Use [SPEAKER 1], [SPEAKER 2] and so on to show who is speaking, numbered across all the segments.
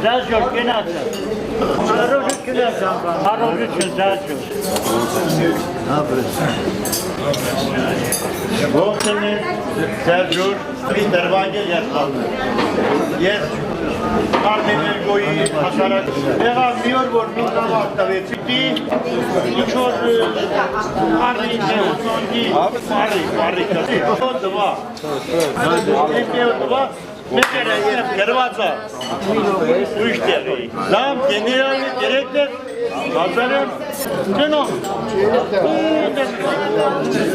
[SPEAKER 1] Zazyor genelde. Arroju genelde. Arroju zazyor.
[SPEAKER 2] Ne yapıyorsun?
[SPEAKER 1] Vohsene zazyor. Bir dervage yapalım. Yes. Armener goyi hasarat. Ega miyor vor minna vakta ve çıktı. İçor arri ne uzungi. Arri kasi. O dua. Ne dua? Mesela dervaza. Bu işte. Zam generali direktör. Hazırım. Canım.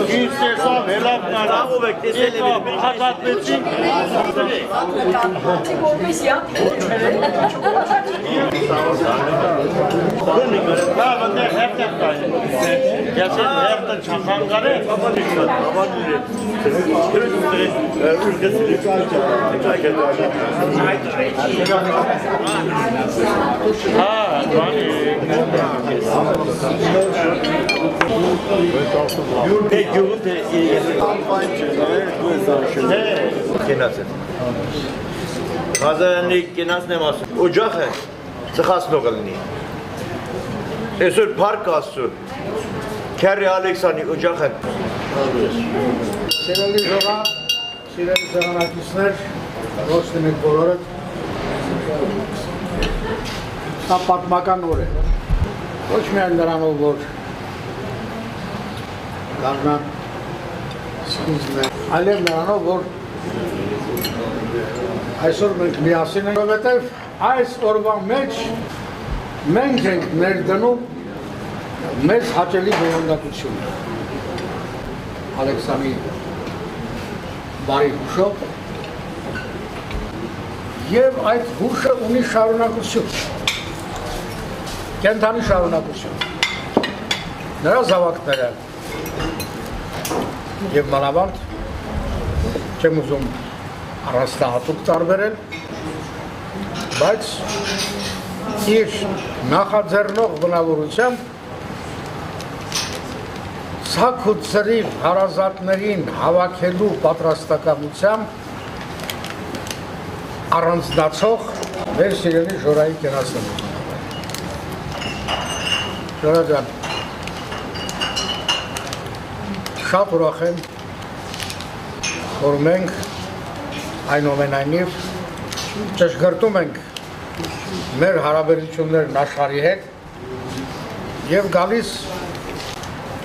[SPEAKER 1] İşte sağ helaklar. O beklesene bir hatat versin. Ha ben de hep yaptayım. Gerçekten hep de çakanları baba düşüyor. Baba düşüyor. Ülkesini ha,
[SPEAKER 2] Mazarani kenas nemas. Ocaq է, ծխացնող լինի։ Այսօր парք ասու։ Քերի Ալեքսանի ocaq է։
[SPEAKER 3] Սիրելի ժողա, սիրելի սեղանակիցներ, ողջույն եք բոլորդ։ Դա պատմական օր է։ Ոչ միայն նրանով, որ Գառնան սկիզբն է, այլև նրանով, որ այսօր մենք միասին ենք, որովհետև այս օրվա մեջ մենք ենք ներդնում մեզ հաճելի բովանդակությունը Ալեքսանի բարի հուշով և այդ հուշը ունի շարունակություն, կենթանի շարունակություն, նրա զավակները և մանավանդ չեմ ուզում առանձնահատուկ տարբերել, բայց իր նախաձեռնող բնավորությամբ ցակ ու ծրիվ հարազատներին հավաքելու պատրաստակամությամբ առանձնացող մեր սիրելի Ժորայի կենացնելու։ Ժորա ջան, շատ ուրախ եմ, որ մենք այնուամենայնիվ ճշգրտում ենք մեր հարաբերություններն աշխարհի հետ և գալիս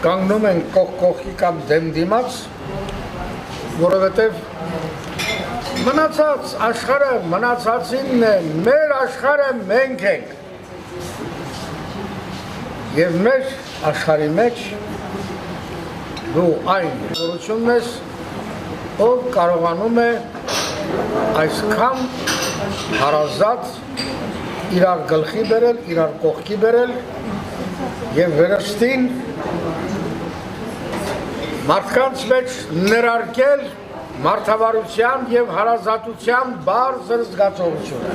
[SPEAKER 3] կանգնում ենք կողք կողքի կամ դեմ դիմաց, որովհետև մնացած աշխարհը մնացածինն է, մեր աշխարհը մենք ենք և մեր աշխարհի մեջ դու այն որությունն ես, ով կարողանում է այսքան հարազատ իրար գլխի բերել, իրար կողքի բերել և վերստին մարդկանց մեջ ներարկել մարդավարության և հարազատության բարձր զգացողությունը։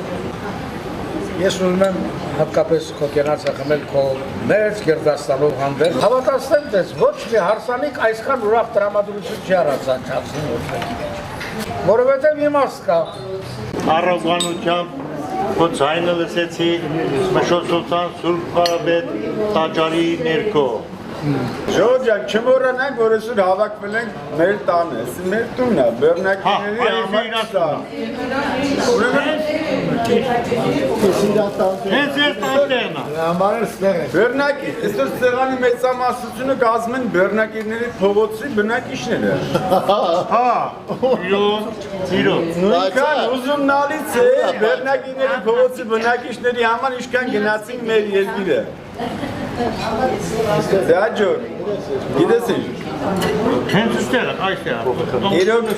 [SPEAKER 3] Ես ուզում եմ հատկապես քո կենացը խմել քո մեծ գերդաստանով հանդեպ, հավատացնեմ ձեզ, ոչ մի հարսանիք այսքան ուրախ տրամադրություն չի առաջացնում որտեղի մեջ, որովհետև իմաստ կա։
[SPEAKER 1] առողջությամբ քո ձայնը լսեցի Մշոտ Սուրբ Կարապետ տաճարի ներքո։
[SPEAKER 4] Ժողովուրդ, չմոռանանք, որ այսօր հավաքվել ենք մեր տանը, մեր տունն է, բեռնակիների համար տան։
[SPEAKER 1] Հենց ես տանտերն է։
[SPEAKER 4] Բեռնակի, այսօր սեղանի մեծամասնությունը կազմում են բեռնակիների փողոցի բնակիչները։
[SPEAKER 1] Հա, իրոք։
[SPEAKER 4] Նույնքան ուզումնալից է բեռնակիների փողոցի բնակիչների համար ինչքան գնացին մեր երկիրը։ Դա ջոր, գիտես ինչ։
[SPEAKER 1] Հենց ուստեղ, այստեղ։
[SPEAKER 4] Իրոք,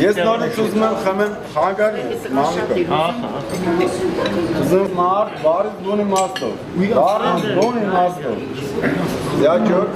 [SPEAKER 4] ես նորից ուզում եմ խմեմ խանգարի, մամիկա։ Ուզում մարդ, բարիz բուն իմաստով, բարիz բուն իմաստով։ Դա ջոր։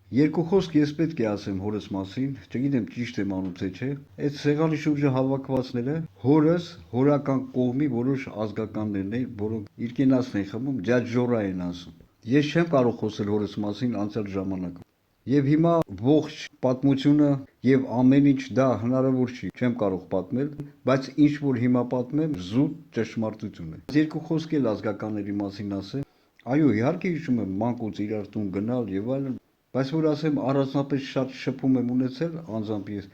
[SPEAKER 5] Երկու խոսք ես պետք է ասեմ հորս մասին, չգիտեմ ճիշտ եմ անում թե չէ, այդ սեղանի շուրջը հավաքվածները հորս հորական կողմի որոշ ազգականներն են, որոնք իր կենացն են խմում, ջաջ Ժորա են ասում։ Ես չեմ կարող խոսել հորս մասին անցյալ ժամանակում։ Եվ հիմա ողջ պատմությունը Եվ ամեն ինչ դա հնարավոր չի, չեմ կարող պատմել, բայց ինչ որ հիմա պատմեմ, զուտ ճշմարտություն է։ Երկու խոսք էլ ազգականների մասին ասեմ։ Այո, իհարկե հիշում եմ մանկուց իրար տուն գնալ եւ այլն, բայց որ ասեմ առանձնապես շատ շփում եմ ունեցել, անձամբ ես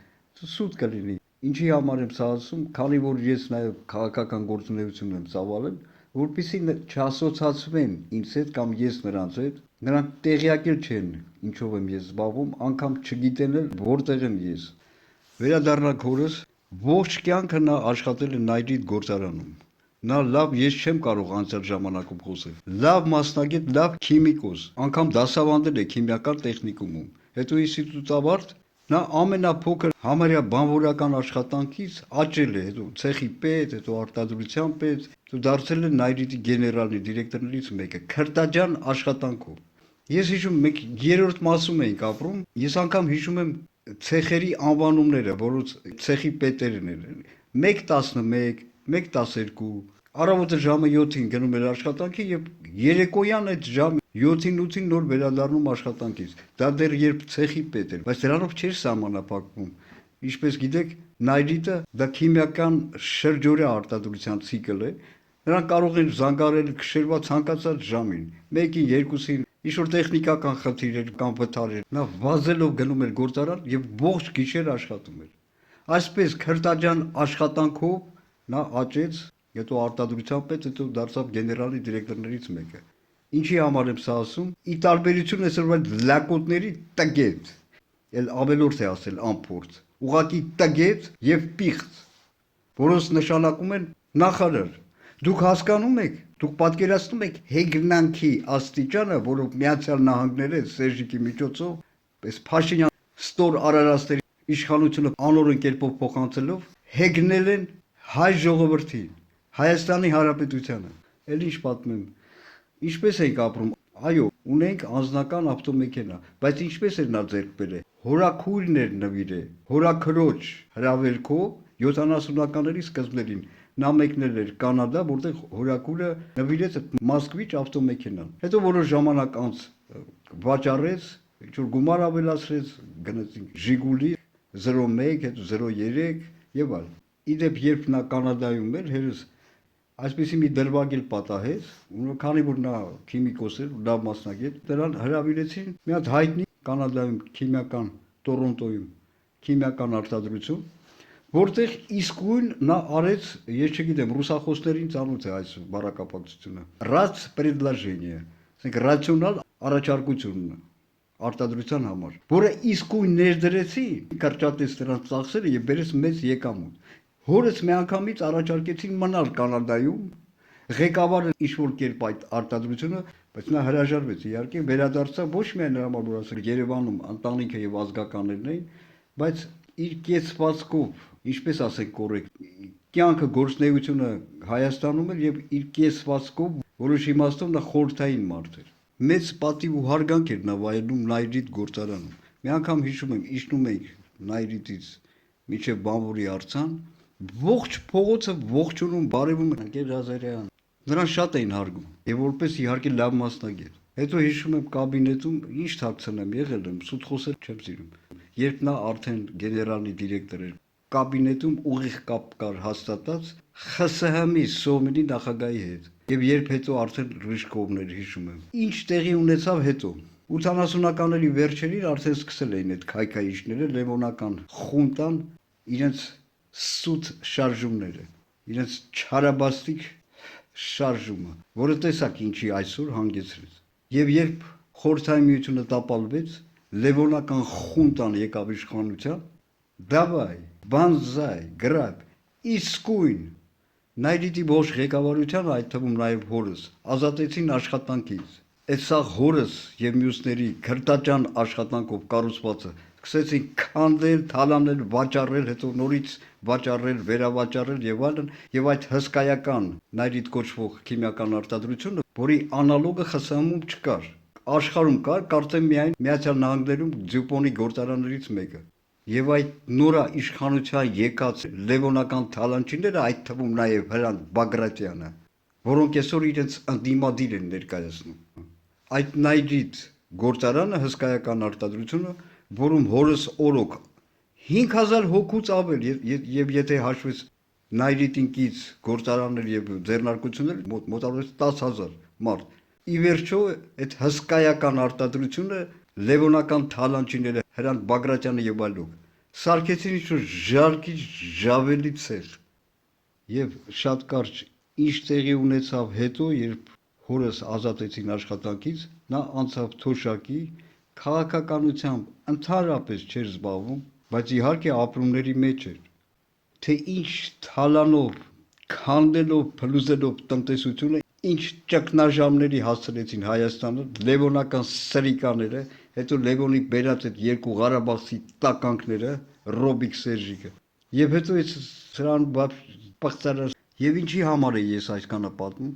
[SPEAKER 5] սուտ կլինի։ Ինչի համար եմ սա ասում, քանի որ ես նաեւ քաղաքական գործունեություն եմ ծավալել, որպեսզի չասոցացվեն ինձ հետ կամ ես նրանց հետ, նրանք տեղյակ էլ չեն ինչով եմ ես զբաղվում, անգամ չգիտեն էլ որտեղ եմ ես։ Վերադառնանք հորս, ողջ կյանքը նա աշխատել է Նայրիտ գործարանում։ Նա լավ, ես չեմ կարող անցյալ ժամանակում խոսել։ Լավ մասնագետ, լավ քիմիկոս, անգամ դասավանդել է քիմիական տեխնիկումում։ Հետո ինստիտուտավարտ, նա ամենափոքր համարյա բանվորական աշխատանքից աճել է, հետո ցեխի պետ, հետո արտադրության պետ, հետո դարձել է Նայրիտի գեներալի դիրեկտորներից մեկը, քրտաջան աշխատանքով։ Ես հիշում եմ, մենք երրորդ մասում էինք ապրում, ես անգամ հիշում եմ ցեխերի անվանումները, որոնց ցեխի պետերն են։ 1:11, 1:12, առավոտը ժամը 7-ին գնում էր աշխատանքի եւ երեկոյան այդ ժամը 7-ին 8-ին նոր վերադառնում աշխատանքից։ Դա դեռ երբ ցեխի պետ էր, բայց դրանով չէր սահմանափակվում։ Ինչպես գիտեք, Նայրիտը դա քիմիական շրջօրյա արտադրության ցիկլ է։ Նրանք կարող են զանգարել քշերվա ցանկացած ժամին, 1-ին, 2-ին, ինչ-որ տեխնիկական խնդիրներ կամ վթարեր։ Նա վազելով գնում էր գործարան եւ ողջ գիշեր աշխատում էր։ Այսպես քրտաջան աշխատանքով նա աճեց, հետո արտադրության պետ, հետո դարձավ գեներալի դիրեկտորներից մեկը։ Ինչի համար եմ սա ասում։ Ի տարբերություն այսօր լակոտների տգետ, էլ ավելորդ է ասել անփորձ, ուղղակի տգետ եւ պիղծ, որոնց նշանակում են նախարար։ Դուք հասկանում եք, դուք պատկերացնում եք հեգնանքի աստիճանը, որով Միացյալ Նահանգները Սերժիկի միջոցով, պես Փաշինյան ստոր արարածների իշխանությունը անօրեն կերպով փոխանցելով հեգնել են հայ ժողովրդին, Հայաստանի Հանրապետությանը։ Էլ ինչ պատմեմ, ինչպես ենք ապրում։ Այո, ունենք անձնական ավտոմեքենա, բայց ինչպես էր նա ձեռք բերել։ Հորաքույրն էր նվիրել, հորաքրոջ հրավերքով 70-ականների սկզբներին նա մեկնել էր Կանադա, որտեղ հորաքուրը նվիրեց Մոսկվիչ ավտոմեքենան։ Հետո որոշ ժամանակ անց վաճառեց, ինչ-որ գումար ավելացրեց, գնացինք Ժիգուլի 01, հետո 03 եւ այլն։ Իդեպ երբ նա Կանադայում էր, հերս այսպեսի մի դրվագ էլ պատահեց, ու քանի որ նա քիմիկոս էր, լավ մասնագետ, դրան հրավիրեցին մի հատ հայտնի Կանադայում քիմիական Տորոնտոյում քիմիական արտադրություն, որտեղ իսկույն նա արեց, ես չգիտեմ, ռուսախոսներին ծանոթ է այս բառակապակցությունը, ռաց պրեդլաժենիե, ասենք ռացիոնալ առաջարկություն արտադրության համար, որը իսկույն ներդրեցի, կրճատեց նրանց ծախսերը եւ բերեց մեծ եկամուտ։ Հորս մի անգամից առաջարկեցին մնալ Կանադայում, ղեկավարը ինչ-որ կերպ այդ արտադրությունը, բայց նա հրաժարվեց, իհարկե վերադարձավ ոչ միայն նրա համար, որ ասել Երևանում ընտանիքը եւ ազգականներն էին, բայց իր կեցվածքով, ինչպես ասենք կոռեկտ, կյանքը գործնեությունը Հայաստանում էր եւ իր կեցվածքով որոշ իմաստով նա խորհրդային մարդ էր։ Մեծ պատիվ ու հարգանք էր նա վայելում Նայրիտ գործարանում։ Մի անգամ հիշում եմ, իջնում էինք Նայրիտից մինչև Բանվորի արձան, ողջ փողոցը ողջունում, բարևում ընկեր Ղազարյան։ Նրան շատ էին հարգում եւ որպես իհարկե լավ մասնագետ։ Հետո հիշում եմ կաբինետում ինչ թաքցնեմ, եղել եմ, սուտ խոսել չեմ սիրում։ Երբ նա արդեն գեներալի դիրեկտոր էր, կաբինետում ուղիղ կապ կար հաստատած ԽՍՀՄ-ի Սոմինի նախագահի հետ։ Եվ երբ հետո արդեն Ռիժկովն էր, հիշում եմ։ Ինչ տեղի ունեցավ հետո։ 80-ականների վերջերին արդեն սկսել էին այդ քայքայիչները, լևոնական խունտան իրենց սուտ շարժումները, իրենց չարաբաստիկ շարժումը, որը տեսակ ինչի այսօր հանգեցրեց։ Եվ երբ Խորհրդային Միությունը տապալվեց, լևոնական խունտան եկավ իշխանության, դավայ, բանզայ, գրաբ, իսկույն Նայրիտի ողջ ղեկավարությանը, այդ թվում նաև հորս, ազատեցին աշխատանքից։ Այդ սա հորս եւ մյուսների քրտաջան աշխատանքով կառուցվածը սկսեցին քանդել, թալանել, վաճառել, հետո նորից վաճառել, վերավաճառել եւ այլն, եւ այդ հսկայական Նայրիտ կոչվող քիմիական արտադրությունը, որի անալոգը ԽՍՀՄ-ում չկար, աշխարհում կար, կարծեմ միայն Միացյալ Նահանգներում Ձյուպոնի գործարաններից մեկը։ Եվ այդ նորա իշխանության եկած լևոնական թալանչիները, այդ թվում նաև Հրանտ Բագրատյանը, որոնք այսօր իրենց ընդդիմադիր են ներկայացնում։ Այդ Նայրիտ գործարանը հսկայական արտադրությունը, որում հորս օրոք 5000 հոգուց ավել եւ եթե հաշվես նայրիտինկից գործարաններ եւ ձեռնարկություններ մոտավորապես 10000 մարդ։ Ի վերջո այդ հսկայական արտադրությունը լևոնական թալանչիները Հրանտ Բագրատյանը եւ այլոք սարքեցին ինչ-որ ժարկի ժավելի ցեղ եւ շատ կարճ ինչ տեղի ունեցավ հետո երբ հորս ազատեցին աշխատանքից նա անցավ թոշակի քաղաքականությամբ ընդհանրապես չէր զբաղվում բայց իհարկե ապրումների մեջ էր թե ինչ թալանով քանդելով փլուզելով տնտեսությունը ինչ ճգնաժամների հասցրեցին Հայաստանը լևոնական սրիկաները հետո Լևոնի բերած այդ երկու Ղարաբաղցի տականքները Ռոբիկ Սերժիկը եւ հետո այս սրան բաղցարը եւ ինչի համար է ես այսքանը պատմում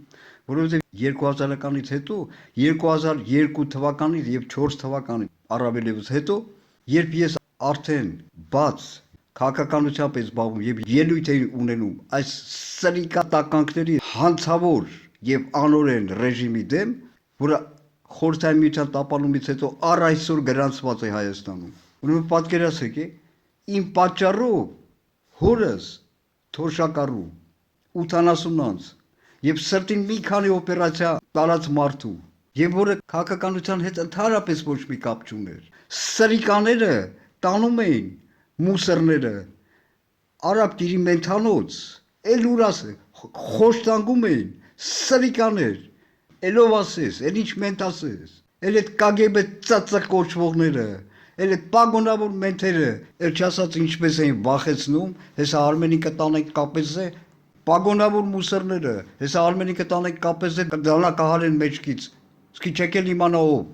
[SPEAKER 5] որովհետեւ 2000-ականից հետո 2002 թվականից եւ 4 թվականից առավելևս հետո երբ ես արդեն բաց քաղաքականությամբ է զբաղվում եւ ելույթ է ունենում այս սրիկա տականքների հանցավոր եւ անօրեն ռեժիմի դեմ որը խորհրդային միության տապալումից հետո առ այսօր գրանցված է Հայաստանում ուրեմն պատկերացրեք իմ պատճառով հորս թոշակառու 80 անց եւ սրտին մի քանի օպերացիա տարած մարդու եւ որը քաղաքականության հետ ընդհանրապես ոչ մի կապ չուներ սրիկաները տանում էին մուսերները արաբ գիրի մենթանոց էլ ուրաս խոշտանգում էին սրիկաներ Էլով ասես, էլ ինչ մենտ ասես, էլ այդ կագեբե ծածը կոչվողները, էլ այդ պագոնավոր մենթերը, էլ չասած ինչպես էին վախեցնում, հեսա Արմենիկը տանենք կապես է, պագոնավոր մուսերները, հեսա Արմենիկը տանենք կապես է, դանակահարեն մեջքից, սկի չեք էլ իմանա ով,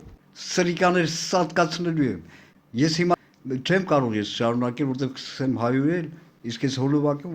[SPEAKER 5] սրիկաներ սատկացնելու եմ, ես հիմա չեմ կարող ես շարունակել, որտեղ սկսեմ հայոյել, իսկ ես հոլովակում